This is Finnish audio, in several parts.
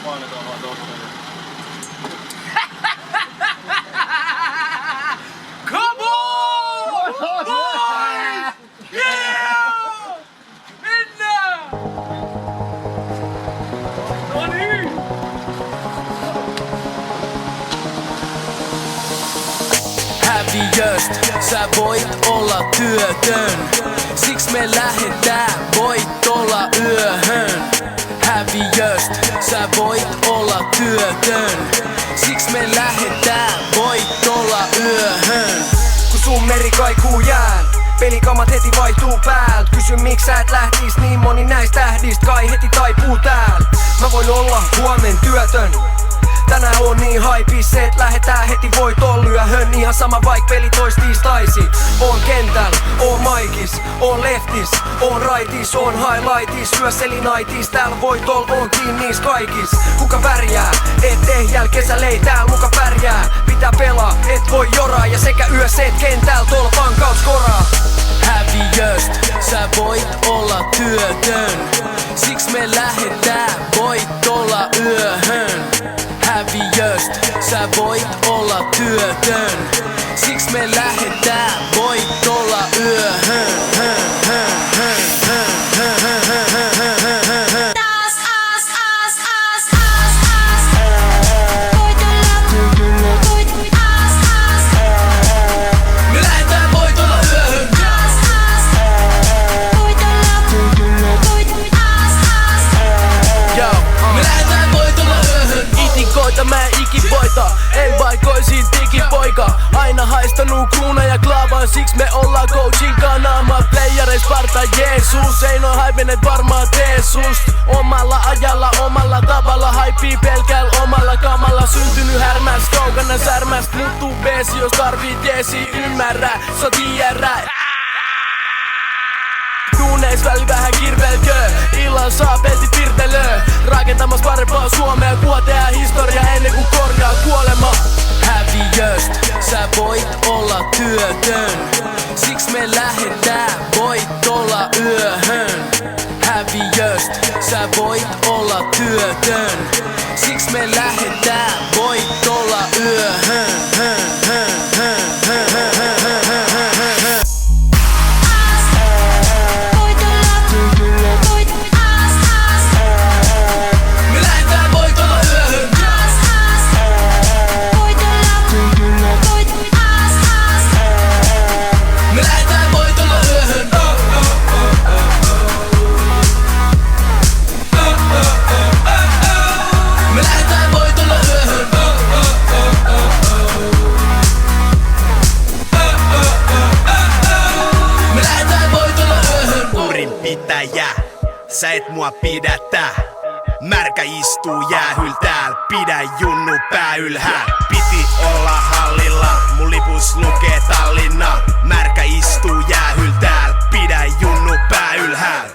painetaan vaan tosta. Come on! Boys! Yeah! Mennään! No niin! Häviöst, sä voit olla työtön. Siks me lähdetään, voit olla yöhön. Häviöst, sä voit olla työtön. Siks me lähdetään, voit olla yöhön. Kun sun meri kaikuu jään, pelikamat heti vaihtuu päältä. Kysy miksi sä et lähtis, niin moni näistä tähdistä kai heti taipuu täällä. Mä voin olla huomen työtön. Tänään on niin haipis, et lähetään heti voit olla yöhön. Ihan sama vaik peli toistiistaisi. Oon kentällä, oon maikis, oon leftis, oon raitis, oon highlightis. Yöselinaitis, täällä voit olla, oon kiinni niis kaikis. Kuka pärjää, et ehjäl kesällä ei täällä muka pärjää. Pitää pelaa, et voi joraa ja sekä yössä et kentällä tolpan kaut skoraa. Häviöst, sä voit olla työtön. Siks me lähdetään, voit olla yöhön. Häviöst, sä voit olla työtön. Siks me lähdetään, voit olla yöhön. Mä ikin voita, en paikoisin digipoika. Aina haistanut kruuna ja klaavaa, siks me ollaan coachin kanama. Playereis Sparta Jeesus, ei noin haivenet varmaan tee sust. Omalla ajalla, omalla tavalla, haipii pelkällä omalla kamalla. Syntynyt härmäs, kaukana särmäst, muuttuu beesi, jos tarvii jeesi. Ymmärrä, sä tiedä. Duuneis väli vähän kirvelkö, illan saa peltit virtelöö. Rakentamas parempaa Suomea, kuotea historia ennen kuin korjaa kuolema. Häviöst, sä voit olla työtön. Siks me lähdetään, voit olla yöhön. Häviöst, sä voit olla työtön. Siks me lähdetään, voit olla yöhön. Sä et mua pidätä. Märkä istuu jäähyl tääl, pidä junnu pää ylhääl. Piti olla hallilla, mun lipus lukee Tallinna. Märkä istuu jäähyl tääl, pidä junnu pää ylhääl.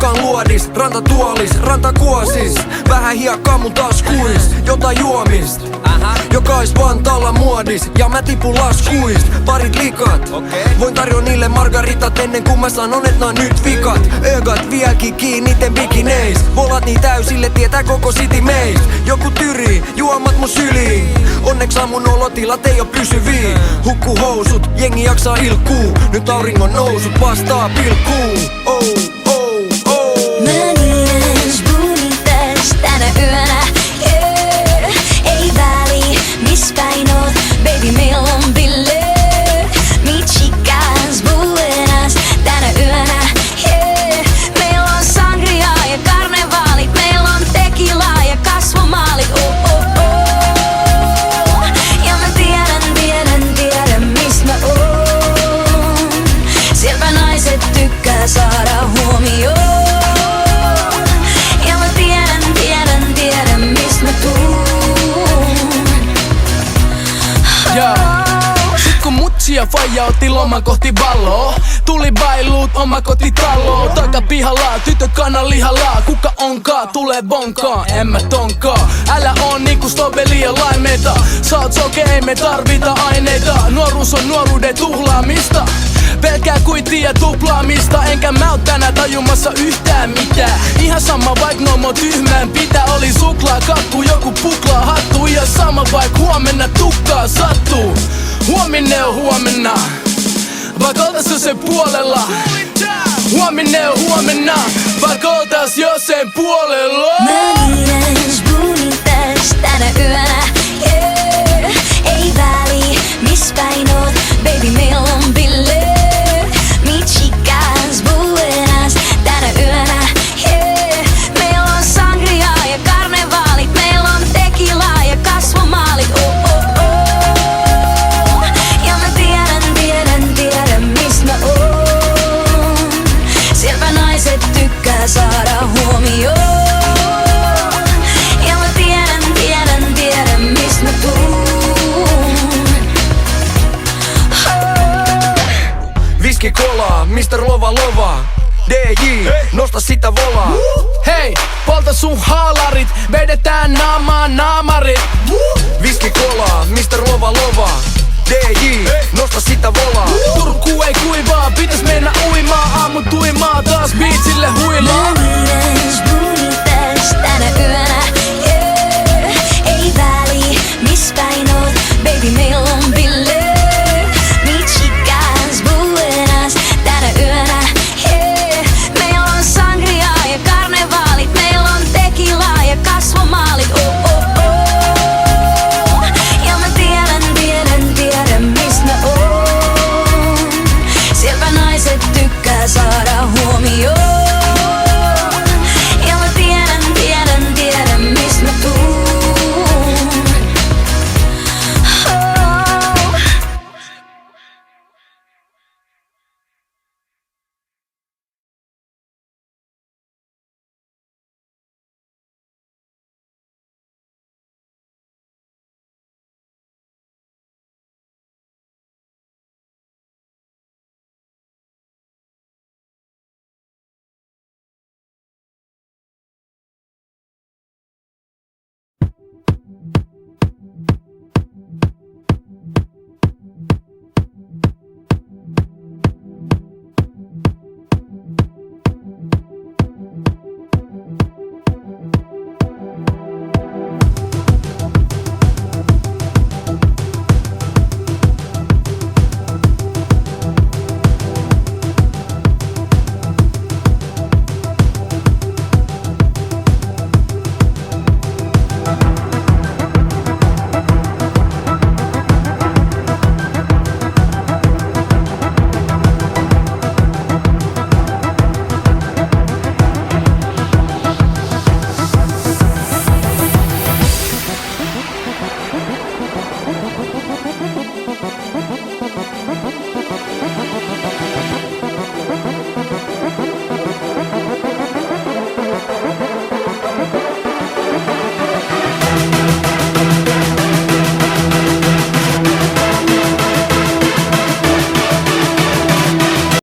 Rantakaan luodis, rantatuolis, rantakuosis. Vähän hiekkaa mun taskuis, jotain juomist jokais Vantaalla muodis, ja mä tipun laskuist. Parit likat, voin tarjoa niille margaritat ennen kuin mä sanon et nää nyt vikat. Ögat vieläkin kiinni niitten bikineis. Volat niin täysille, tietää koko city meist. Joku tyrii, juomat mun syliin. Onneksi mun olotilat ei oo pysyviä. Hukku housut, jengi jaksaa ilkkuu. Nyt auringon nousut vastaa pilkkuu. Oh, oh, oh. Mä niides buunites tänä yönä. Ei väli, mis päin oot. Baby, meil on bileet. Mi chicas buenas tänä yönä. Meil on sangria ja karnevaalit. Meil on tequila ja kasvomaalit. Oh, oh, oh. Ja mä tiedän mist mä oon. Sieltä naiset tykkää saada huomioon. Ja mä tiedän mist mä tuun. Sit kun mutsi ja faija otti loman kohti valoa, tuli bailuut oma kotitaloon. Takapihalla tytöt kananlihalla. Kuka onkaan, tulee bonkaan, en mä tonkaan. Älä on niinku Stobeli ja Laimeita. Sä oot soke, ei me tarvita aineita. Nuoruus on nuoruuden tuhlaamista, pelkää kuitia tuplaamista. Enkä mä oo tänään tajumassa yhtään mitään. Ihan sama vaik nomo tyhmään pitää. Oli suklaa, kakku, joku puklaa hattu. Ja sama vaik huomenna tukkaa sattuu. Huominen on huomenna, vaik oltais jo sen puolella. Huominen on huomenna, vaik oltais jo sen puolella. Mä niides buunites tänä yönä. Ei väli, mis päin oot. Baby, meil on bileet. Mi chicas buenas tänä yönä. Meil on sangria ja karnevaalit. Meil on tequila ja kasvomaalit. Oh, oh, oh. Ja mä tiedän mist mä oon. Sieltä naiset tykkää saada huomioon. Ja mä tiedän mist mä tuun. Viski kolaa, Mr. Lova Lova. DJ, nosta sitä volaa. Hei, polta sun haalarit, vedetään naamaan naamarit. Viski kolaa, Mr. Lova Lova. DJ, nosta sitä volaa. Turku ei kuivaa, pitäis mennä uimaan. Aamu tuimaa, taas biitsille huilaa. Mä niides buunites tänä yönä. Ei väli, mis päin oot. Baby, meil on bileet. Mi chicas buenas tänä yönä. Meil on sangria ja karnevaalit. Meil on tequila ja kasvomaalit. Oh, oh, oh. Ja mä tiedän mist mä oon. Sieltä naiset tykkää saada huomioon. Ja mä tiedän mist mä tuun.